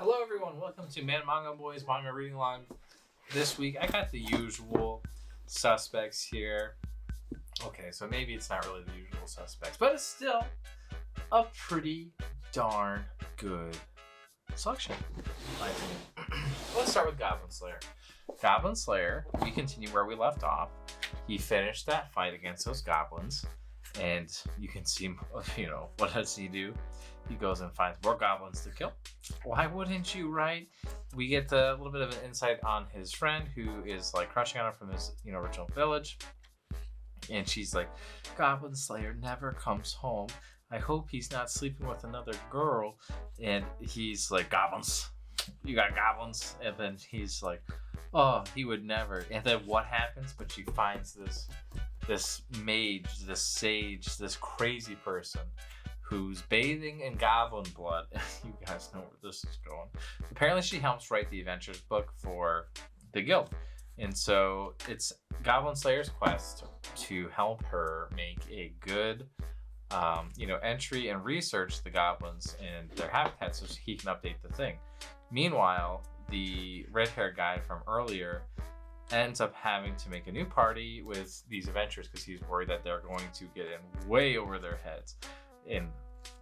Hello everyone, welcome to Manga Boys Manga Reading Along. This week I got the usual suspects here. Okay, so maybe it's not really the usual suspects, but it's still a pretty darn good selection, in my opinion. Let's start with Goblin Slayer. Goblin Slayer, we continue where we left off. He finished that fight against those goblins, and you can see, what does he do? He goes and finds more goblins to kill. Why wouldn't you, right? We get a little bit of an insight on his friend who is like crushing on him from his, original village. And she's like, Goblin Slayer never comes home. I hope he's not sleeping with another girl. And he's like, goblins, you got goblins? And then he's like, oh, he would never. And then what happens? But she finds this mage, this sage, this crazy person who's bathing in goblin blood. You guys know where this is going. Apparently she helps write the adventures book for the guild. And so it's Goblin Slayer's quest to help her make a good entry and research the goblins and their habitat so he can update the thing. Meanwhile, the red-haired guy from earlier ends up having to make a new party with these adventurers because he's worried that they're going to get in way over their heads. And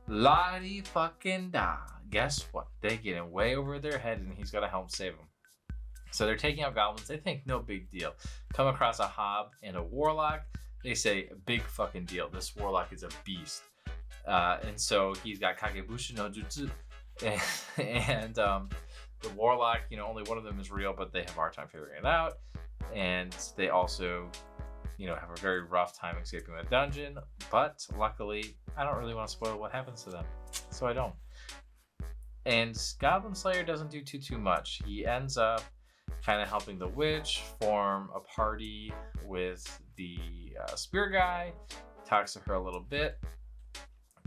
la-di fucking da. Guess what? They get in way over their head and he's got to help save them. So they're taking out goblins. They think no big deal. Come across a hob and a warlock. They say big fucking deal. This warlock is a beast. And so he's got Kagebusha no Jutsu. And the warlock, only one of them is real, but they have a hard time figuring it out. And they also have a very rough time escaping the dungeon, but luckily, I don't really want to spoil what happens to them, so I don't. And Goblin Slayer doesn't do too much. He ends up kind of helping the witch form a party with the spear guy, talks to her a little bit,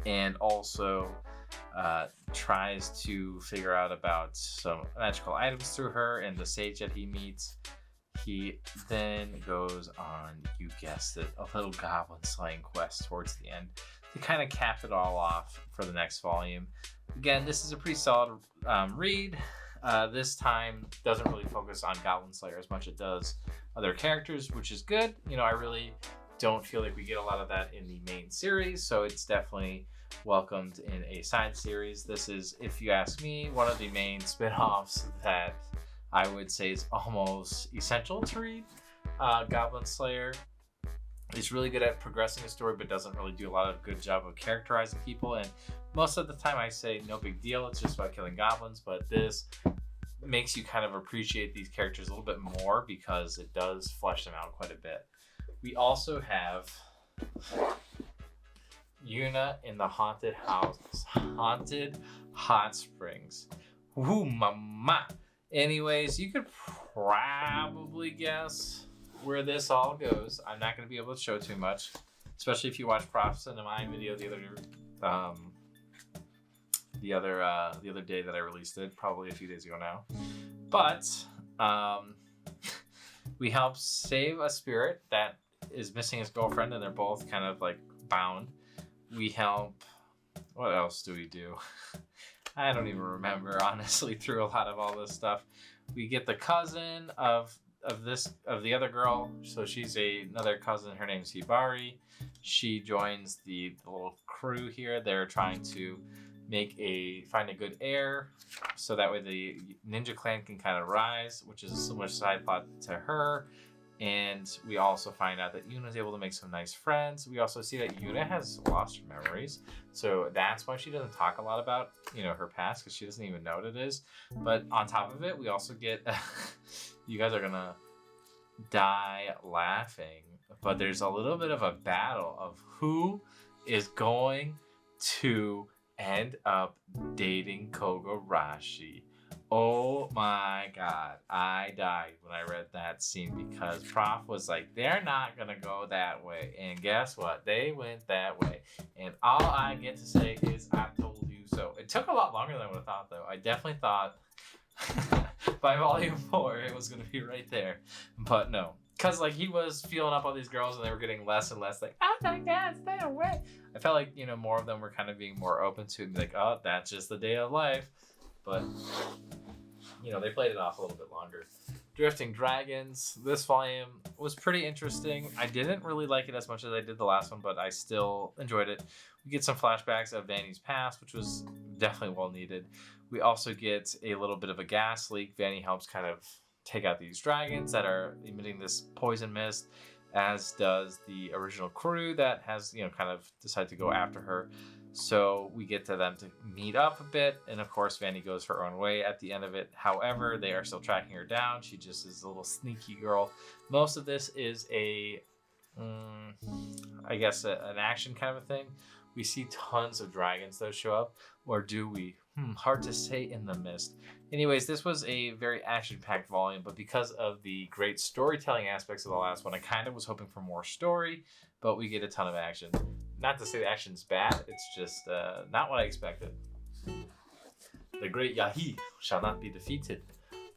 and also tries to figure out about some magical items through her and the sage that he meets. He then goes on, you guessed it, a little goblin slaying quest towards the end to kind of cap it all off for the next volume. Again, this is a pretty solid read. This time doesn't really focus on Goblin Slayer as much as it does other characters, which is good. I really don't feel like we get a lot of that in the main series, so it's definitely welcomed in a side series. This is, if you ask me, one of the main spin-offs that I would say is almost essential to read. Goblin Slayer is really good at progressing a story, but doesn't really do a lot of good job of characterizing people. And most of the time I say no big deal, it's just about killing goblins, but this makes you kind of appreciate these characters a little bit more because it does flesh them out quite a bit. We also have Yuuna in the haunted hot springs. Woo mama! Anyways, you could probably guess where this all goes. I'm not going to be able to show too much, especially if you watch Prof's and my video the other day that I released it, probably a few days ago now. But we help save a spirit that is missing his girlfriend, and they're both kind of like bound. We help. What else do we do? I don't even remember, honestly, through a lot of all this stuff. We get the cousin of the other girl. So she's another cousin. Her name's Hibari. She joins the little crew here. They're trying to find a good heir, so that way the ninja clan can kind of rise, which is a similar side plot to her. And we also find out that Yuuna is able to make some nice friends. We also see that Yuuna has lost her memories. So that's why she doesn't talk a lot about, her past, because she doesn't even know what it is. But on top of it, we also get, you guys are going to die laughing, but there's a little bit of a battle of who is going to end up dating Kogarashi. Oh my god, I died when I read that scene because Prof was like, they're not gonna go that way. And guess what? They went that way. And all I get to say is, I told you so. It took a lot longer than I would have thought, though. I definitely thought by volume 4 it was gonna be right there. But no. Because he was feeling up all these girls and they were getting less and less like, oh my god, stay away. I felt like, more of them were kind of being more open to it and be like, oh, that's just the day of life. but they played it off a little bit longer. Drifting Dragons. This volume was pretty interesting. I didn't really like it as much as I did the last one, but I still enjoyed it. We get some flashbacks of Vanny's past, which was definitely well needed. We also get a little bit of a gas leak. Vanny helps kind of take out these dragons that are emitting this poison mist, as does the original crew that has, kind of decided to go after her. So we get to them to meet up a bit, and of course Vanny goes her own way at the end of it. However, they are still tracking her down. She just is a little sneaky girl. Most of this is an action kind of a thing. We see tons of dragons that show up, or do we? Hard to say in the mist. Anyways, this was a very action-packed volume, but because of the great storytelling aspects of the last one, I kind of was hoping for more story, but we get a ton of action. Not to say the action's bad, it's just not what I expected. The Great Yahi Shall Not Be Defeated,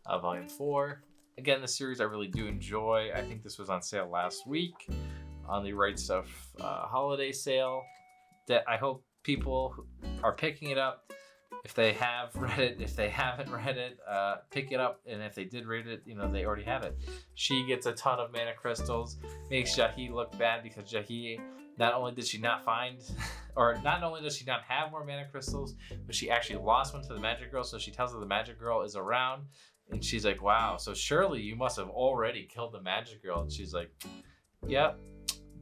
Volume 4. Again, the series I really do enjoy. I think this was on sale last week on the Right Stuff holiday sale. That I hope people are picking it up. If they have read it, if they haven't read it, pick it up. And if they did read it, they already have it. She gets a ton of mana crystals, makes Yahi look bad because Yahi, not only does she not have more mana crystals, but she actually lost one to the magic girl. So she tells her the magic girl is around, and she's like, wow, so surely you must have already killed the magic girl. And she's like, yep,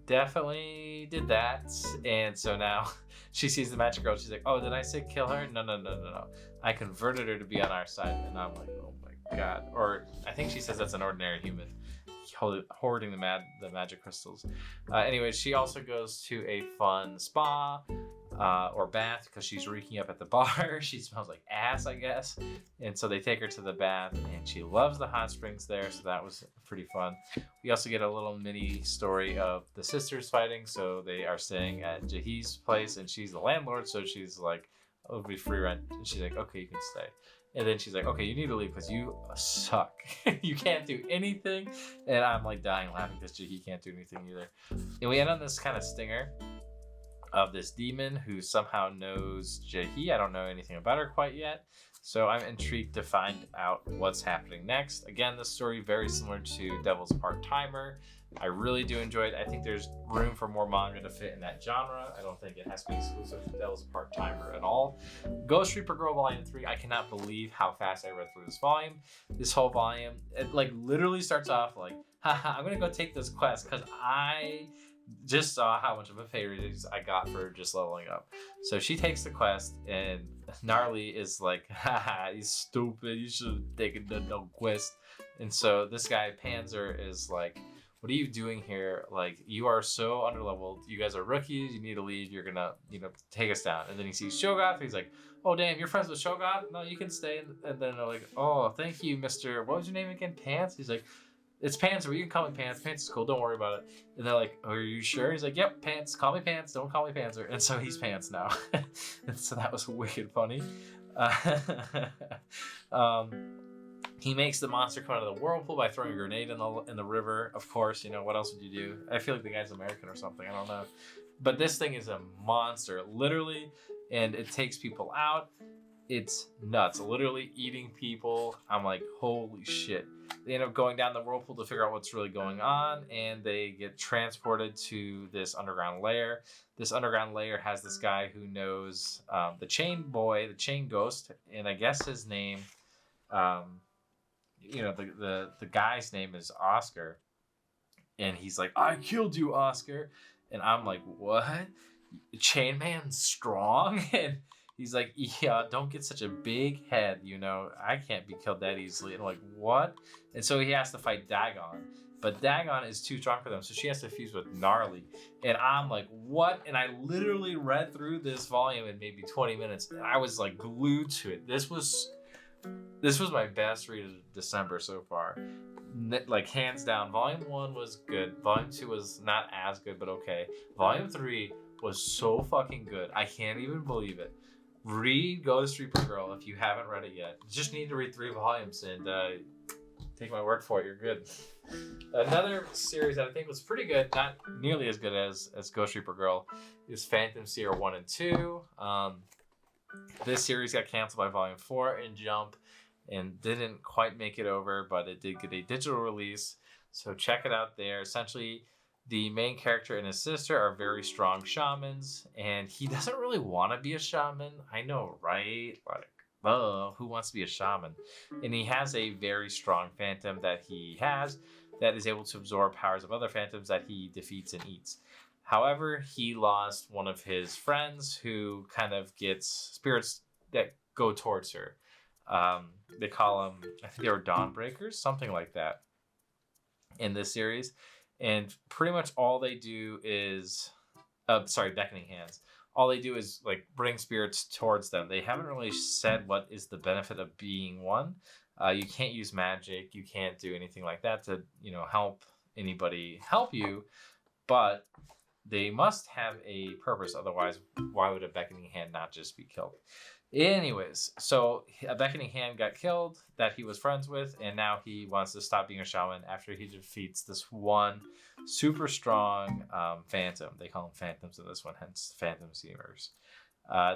definitely did that. And so now she sees the magic girl. She's like, oh, did I say kill her? No. I converted her to be on our side. And I'm like, oh my God. Or I think she says that's an ordinary human hoarding the magic crystals. Anyways, she also goes to a fun spa or bath because she's reeking up at the bar. She smells like ass, I guess. And so they take her to the bath, and she loves the hot springs there. So that was pretty fun. We also get a little mini story of the sisters fighting. So they are staying at Yahi's place, and she's the landlord. So she's like, oh, it'll be free rent. And she's like, okay, you can stay. And then she's like, okay, you need to leave because you suck. You can't do anything. And I'm like dying laughing because Yahi can't do anything either. And we end on this kind of stinger of this demon who somehow knows Yahi. I don't know anything about her quite yet. So I'm intrigued to find out what's happening next. Again, this story very similar to Devil's Part-Timer. I really do enjoy it. I think there's room for more manga to fit in that genre. I don't think it has to be exclusive to Devil's Part-Timer at all. Ghost Reaper Girl Volume 3, I cannot believe how fast I read through this volume. This whole volume, it literally starts off like, haha, I'm gonna go take this quest because I just saw how much of a pay raise I got for just leveling up. So she takes the quest, and Gnarly is like, haha, he's stupid, you should have taken the no quest. And so this guy Panzer is like, what are you doing here? Like, you are so underleveled. You guys are rookies. You need to leave. You're gonna, take us down. And then he sees Shogoth. He's like, oh, damn, you're friends with Shogoth? No, you can stay. And then they're like, oh, thank you, Mr. What was your name again? Pants? He's like, it's Pants, but you can call me Pants. Pants is cool. Don't worry about it. And they're like, are you sure? He's like, yep, Pants. Call me Pants. Don't call me Panzer. And so he's Pants now. And so that was wicked funny. He makes the monster come out of the whirlpool by throwing a grenade in the river. Of course, what else would you do? I feel like the guy's American or something. I don't know. But this thing is a monster, literally, and it takes people out. It's nuts, literally eating people. I'm like, holy shit. They end up going down the whirlpool to figure out what's really going on, and they get transported to this underground lair. This underground lair has this guy who knows the chain boy, the chain ghost, and I guess his name... the guy's name is Oscar, and he's like, I killed you, Oscar. And I'm like, what? Chain Man's strong? And he's like, yeah, don't get such a big head, I can't be killed that easily. And I'm like, what? And so he has to fight Dagon, but Dagon is too strong for them, so she has to fuse with Gnarly. And I'm like, what? And I literally read through this volume in maybe 20 minutes, and I was like glued to it. This was my best read of December so far. Like, hands down. Volume 1 was good. Volume 2 was not as good, but okay. Volume 3 was so fucking good. I can't even believe it. Read Ghost Reaper Girl if you haven't read it yet. You just need to read 3 volumes and take my word for it. You're good. Another series that I think was pretty good, not nearly as good as Ghost Reaper Girl, is Phantom Seer 1 and 2. This series got canceled by Volume 4 in Jump and didn't quite make it over, but it did get a digital release. So check it out there. Essentially, the main character and his sister are very strong shamans, and he doesn't really want to be a shaman. I know, right? Like, who wants to be a shaman? And he has a very strong phantom that he has that is able to absorb powers of other phantoms that he defeats and eats. However, he lost one of his friends who kind of gets spirits that go towards her. They call them, I think they were Dawnbreakers, something like that in this series. And pretty much all they do is, Beckoning Hands. All they do is like bring spirits towards them. They haven't really said what is the benefit of being one. You can't use magic. You can't do anything like that to, help anybody help you. But they must have a purpose. Otherwise, why would a Beckoning Hand not just be killed? Anyways, so a Beckoning Hand got killed that he was friends with, and now he wants to stop being a shaman after he defeats this one super strong phantom. They call them phantoms in this one, hence Phantom Seemers.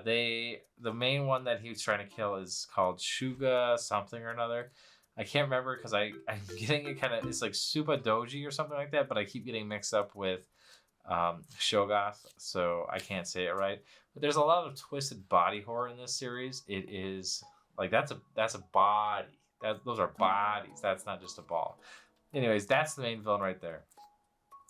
The main one that he was trying to kill is called Shuga something or another. I can't remember because I'm getting it it's like Supa Doji or something like that, but I keep getting mixed up with Shogoth, so I can't say it right. But there's a lot of twisted body horror in this series. It is like that's a body. Those are bodies. That's not just a ball. Anyways, that's the main villain right there.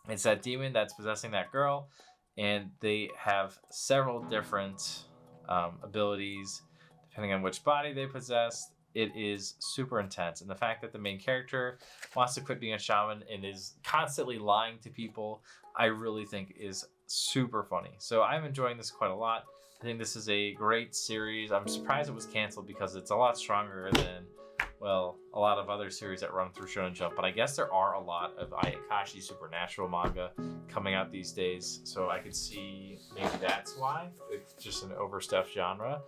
It's that demon that's possessing that girl, and they have several different abilities depending on which body they possess. It is super intense, and the fact that the main character wants to quit being a shaman and is constantly lying to people, I really think is super funny. So I'm enjoying this quite a lot. I think this is a great series. I'm surprised it was canceled because it's a lot stronger than, well, a lot of other series that run through Shonen Jump. But I guess there are a lot of Ayakashi supernatural manga coming out these days, so I could see maybe that's why. It's just an overstuffed genre.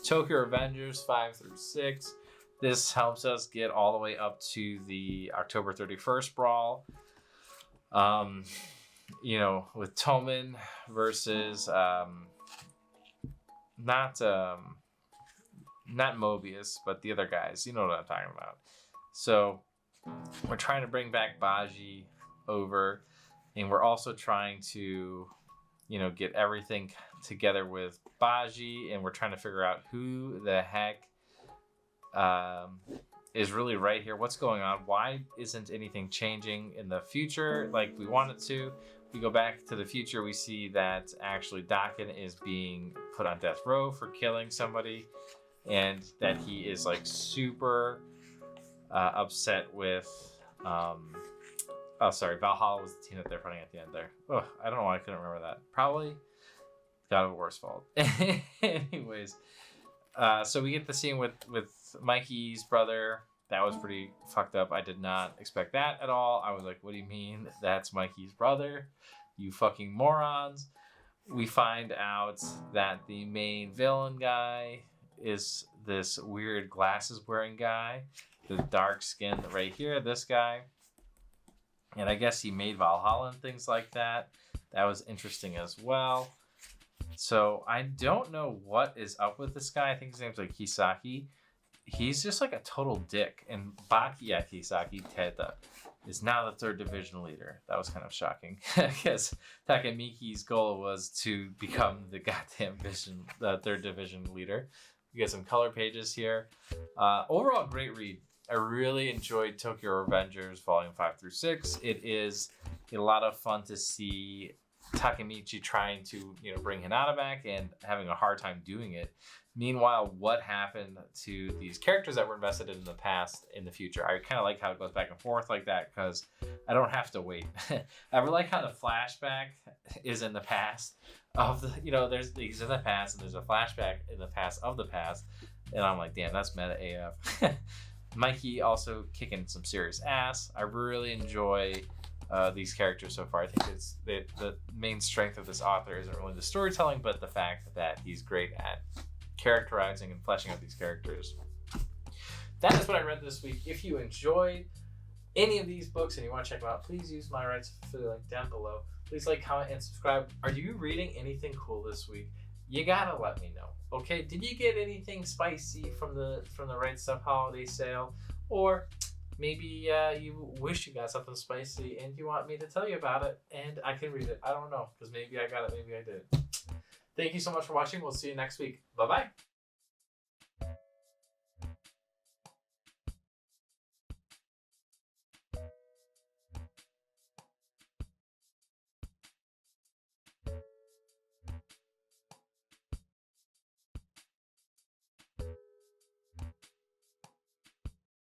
Tokyo Revengers 5 through 6. This helps us get all the way up to the October 31st brawl. With Toman versus not Mobius, but the other guys. You know what I'm talking about. So we're trying to bring back Baji over, and we're also trying to, get everything together with Baji, and we're trying to figure out who the heck is really right here. What's going on? Why isn't anything changing in the future like we want it to? We go back to the future, we see that actually Dakin is being put on death row for killing somebody, and that he is like super upset with Valhalla was the team that they're fighting at the end there. Oh, I don't know why I couldn't remember that. Probably God of War's fault. Anyways, so we get the scene with Mikey's brother. That was pretty fucked up. I did not expect that at all. I was like, what do you mean that's Mikey's brother? You fucking morons. We find out that the main villain guy is this weird glasses wearing guy. The dark skin right here, this guy. And I guess he made Valhalla and things like that. That was interesting as well. So I don't know what is up with this guy. I think his name's like Kisaki. He's just like a total dick. And Bakiya Kisaki Teta is now the 3rd division leader. That was kind of shocking. Because Takemiki's goal was to become the goddamn the 3rd division leader. You get some color pages here. Overall, great read. I really enjoyed Tokyo Revengers Volume 5 through 6. It is a lot of fun to see Takemichi trying to, bring Hinata back and having a hard time doing it. Meanwhile, what happened to these characters that were invested in the past, in the future? I kind of like how it goes back and forth like that because I don't have to wait. I really like how the flashback is in the past of the, there's these in the past and there's a flashback in the past of the past. And I'm like, damn, that's meta AF. Mikey also kicking some serious ass. I really enjoy these characters so far. I think it's the main strength of this author isn't really the storytelling, but the fact that he's great at characterizing and fleshing out these characters. That is what I read this week. If you enjoyed any of these books and you want to check them out, please use my rights affiliate link down below. Please like, comment, and subscribe. Are you reading anything cool this week? you gotta let me know. Okay, did you get anything spicy from the Right Stuff holiday sale, or maybe you wish you got something spicy and you want me to tell you about it and I can read it. I don't know, because maybe I got it, maybe I didn't. Thank you so much for watching. We'll see you next week. Bye bye.